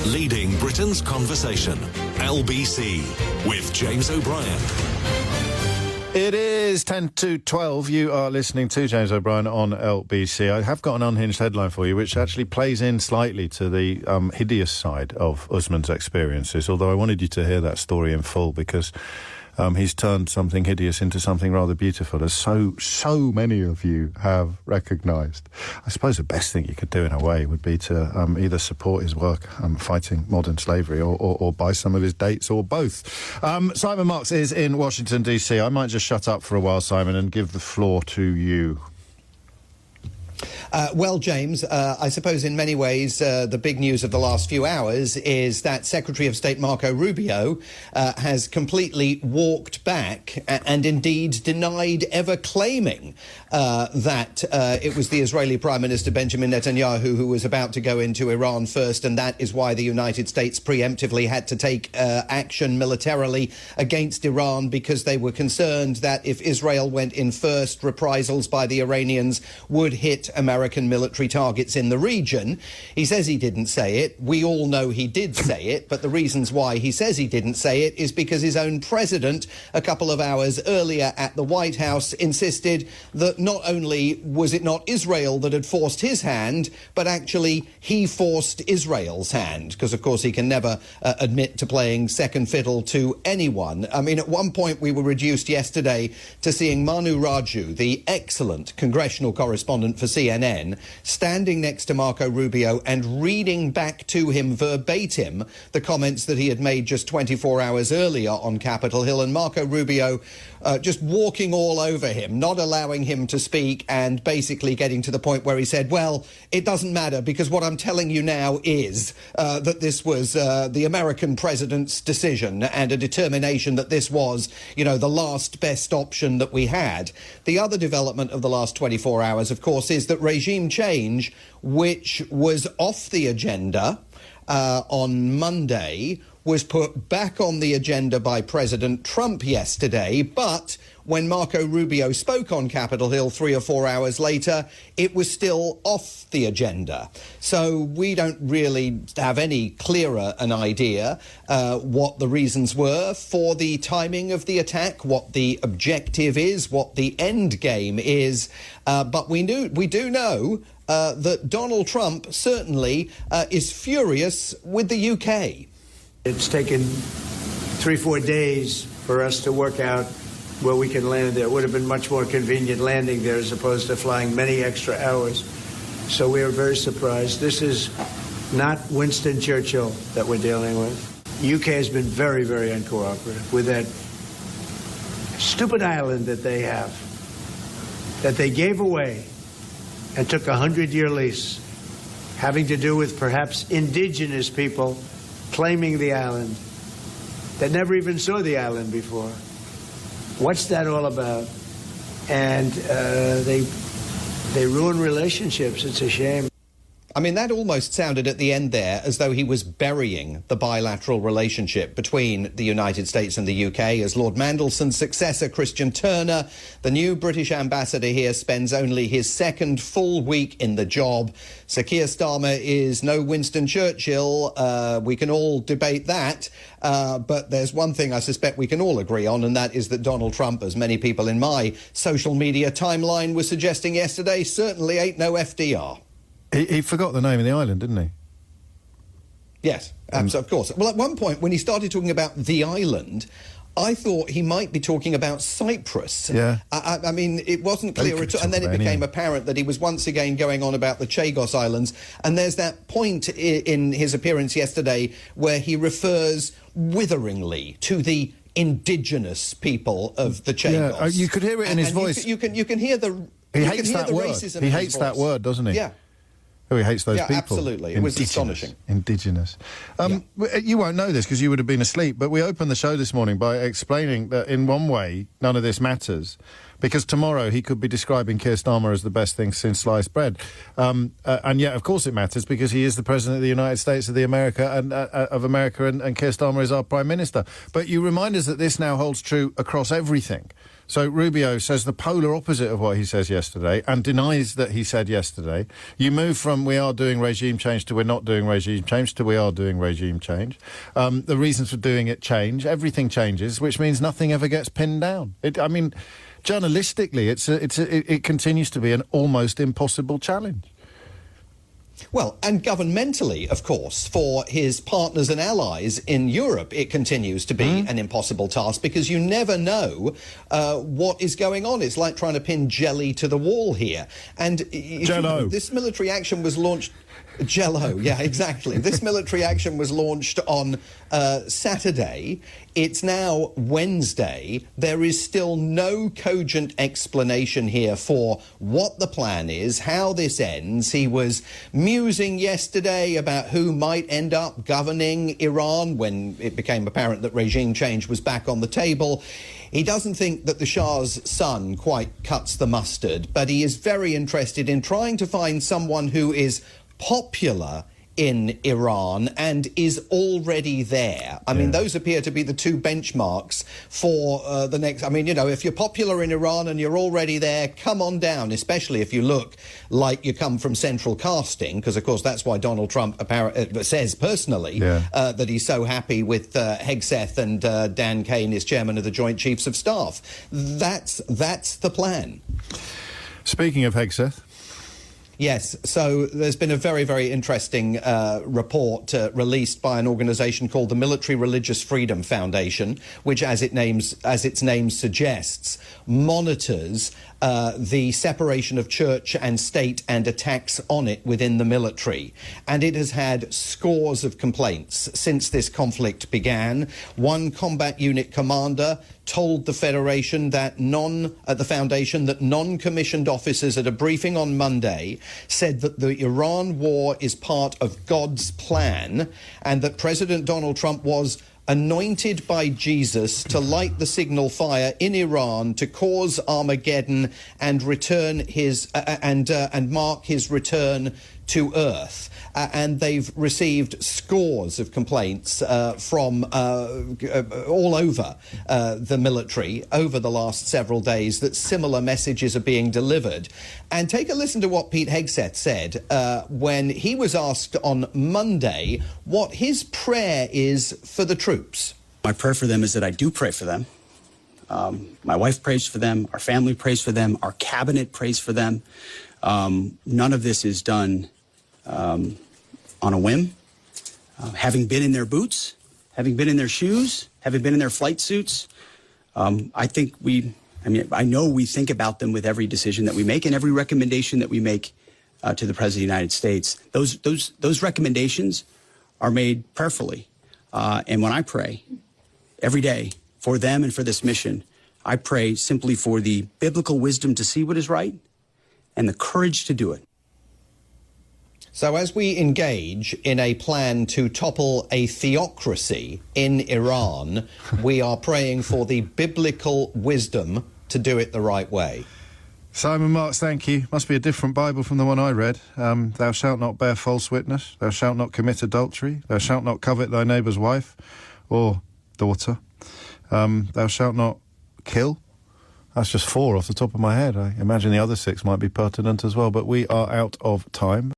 Leading Britain's conversation. LBC with James O'Brien. It is 10 to 12. You are listening to James O'Brien on LBC. I have got an unhinged headline for you, which actually plays in slightly to the hideous side of Usman's experiences, although I wanted you to hear that story in full because he's turned something hideous into something rather beautiful, as so many of you have recognised. I suppose the best thing you could do in a way would be to either support his work fighting modern slavery or buy some of his dates, or both. Simon Marks is in Washington, D.C. I might just shut up for a while, Simon, and give the floor to you. Well, James, I suppose in many ways the big news of the last few hours is that Secretary of State Marco Rubio has completely walked back and indeed denied ever claiming that it was the Israeli Prime Minister Benjamin Netanyahu who was about to go into Iran first, and that is why the United States preemptively had to take action militarily against Iran, because they were concerned that if Israel went in first, reprisals by the Iranians would hit American military targets in the region. He says he didn't say it. We all know he did say it, but the reasons why he says he didn't say it is because his own president, a couple of hours earlier at the White House, insisted that not only was it not Israel that had forced his hand, but actually he forced Israel's hand, because of course he can never admit to playing second fiddle to anyone. I mean, at one point we were reduced yesterday to seeing Manu Raju, the excellent congressional correspondent for CNN, standing next to Marco Rubio and reading back to him verbatim the comments that he had made just 24 hours earlier on Capitol Hill, and Marco Rubio just walking all over him, not allowing him to speak, and basically getting to the point where he said, well, it doesn't matter, because what I'm telling you now is that this was the American president's decision and a determination that this was, the last best option that we had. The other development of the last 24 hours, of course, is that regime change, which was off the agenda on Monday, was put back on the agenda by President Trump yesterday. But when Marco Rubio spoke on Capitol Hill 3 or 4 hours later, it was still off the agenda. So we don't really have any clearer an idea what the reasons were for the timing of the attack, what the objective is, what the end game is. But we do know that Donald Trump certainly is furious with the UK. It's taken 3-4 days for us to work out where we can land there. It would have been much more convenient landing there as opposed to flying many extra hours. So we are very surprised. This is not Winston Churchill that we're dealing with. The UK has been very, very uncooperative with that stupid island that they have, that they gave away and took a 100-year lease, having to do with perhaps indigenous people claiming the island that never even saw the island before. What's that all about? And they ruin relationships. It's a shame. I mean, that almost sounded at the end there as though he was burying the bilateral relationship between the United States and the UK, as Lord Mandelson's successor, Christian Turner, the new British ambassador here, spends only his second full week in the job. Sir Keir Starmer is no Winston Churchill. We can all debate that. But there's one thing I suspect we can all agree on, and that is that Donald Trump, as many people in my social media timeline were suggesting yesterday, certainly ain't no FDR. He forgot the name of the island, didn't he? Yes, of course. Well, at one point, when he started talking about the island, I thought he might be talking about Cyprus. Yeah. I mean, it wasn't clear at all. And then it became apparent that he was once again going on about the Chagos Islands. And there's that point in his appearance yesterday where he refers witheringly to the indigenous people of the Chagos. Yeah, you could hear it in his voice. You can hear the He hates that word. Racism He in hates his that voice. word, doesn't he? Yeah. Oh, he hates those people. Absolutely. It was astonishing. Indigenous. You won't know this because you would have been asleep, but we opened the show this morning by explaining that in one way, none of this matters, because tomorrow he could be describing Keir Starmer as the best thing since sliced bread. And yet, of course, it matters because he is the President of the United States of America, and Keir Starmer is our Prime Minister. But you remind us that this now holds true across everything. So Rubio says the polar opposite of what he says yesterday and denies that he said yesterday. You move from we are doing regime change to we're not doing regime change to we are doing regime change. The reasons for doing it change. Everything changes, which means nothing ever gets pinned down. Journalistically, it continues to be an almost impossible challenge. Well, and governmentally, of course, for his partners and allies in Europe, it continues to be an impossible task because you never know what is going on. It's like trying to pin jelly to the wall here. And Jello. This military action was launched... Jello, yeah, exactly. This military action was launched on Saturday. It's now Wednesday. There is still no cogent explanation here for what the plan is, how this ends. He was musing yesterday about who might end up governing Iran when it became apparent that regime change was back on the table. He doesn't think that the Shah's son quite cuts the mustard, but he is very interested in trying to find someone who is popular in Iran and is already there. I mean, those appear to be the two benchmarks for the next... I mean, you know, if you're popular in Iran and you're already there, come on down, especially if you look like you come from central casting, because, of course, that's why Donald Trump says personally that he's so happy with Hegseth and Dan Kane is chairman of the Joint Chiefs of Staff. That's the plan. Speaking of Hegseth... Yes, so there's been a very, very interesting report released by an organisation called the Military Religious Freedom Foundation, which, as its name suggests, monitors the separation of church and state and attacks on it within the military. And it has had scores of complaints since this conflict began. One combat unit commander told the Federation that the foundation that non-commissioned officers at a briefing on Monday said that the Iran war is part of God's plan and that President Donald Trump was anointed by Jesus to light the signal fire in Iran to cause Armageddon and return his and mark his return to Earth. And they've received scores of complaints from all over the military over the last several days that similar messages are being delivered. And take a listen to what Pete Hegseth said when he was asked on Monday what his prayer is for the troops. My prayer for them is that I do pray for them. My wife prays for them. Our family prays for them. Our cabinet prays for them. None of this is done on a whim. Having been in their boots, having been in their shoes, having been in their flight suits, I know we think about them with every decision that we make and every recommendation that we make to the President of the United States. Those recommendations are made prayerfully. And when I pray every day for them and for this mission, I pray simply for the biblical wisdom to see what is right and the courage to do it. So as we engage in a plan to topple a theocracy in Iran, we are praying for the biblical wisdom to do it the right way. Simon Marks, thank you. Must be a different Bible from the one I read. Thou shalt not bear false witness. Thou shalt not commit adultery. Thou shalt not covet thy neighbour's wife or daughter. Thou shalt not kill. That's just 4 off the top of my head. I imagine the other 6 might be pertinent as well, but we are out of time.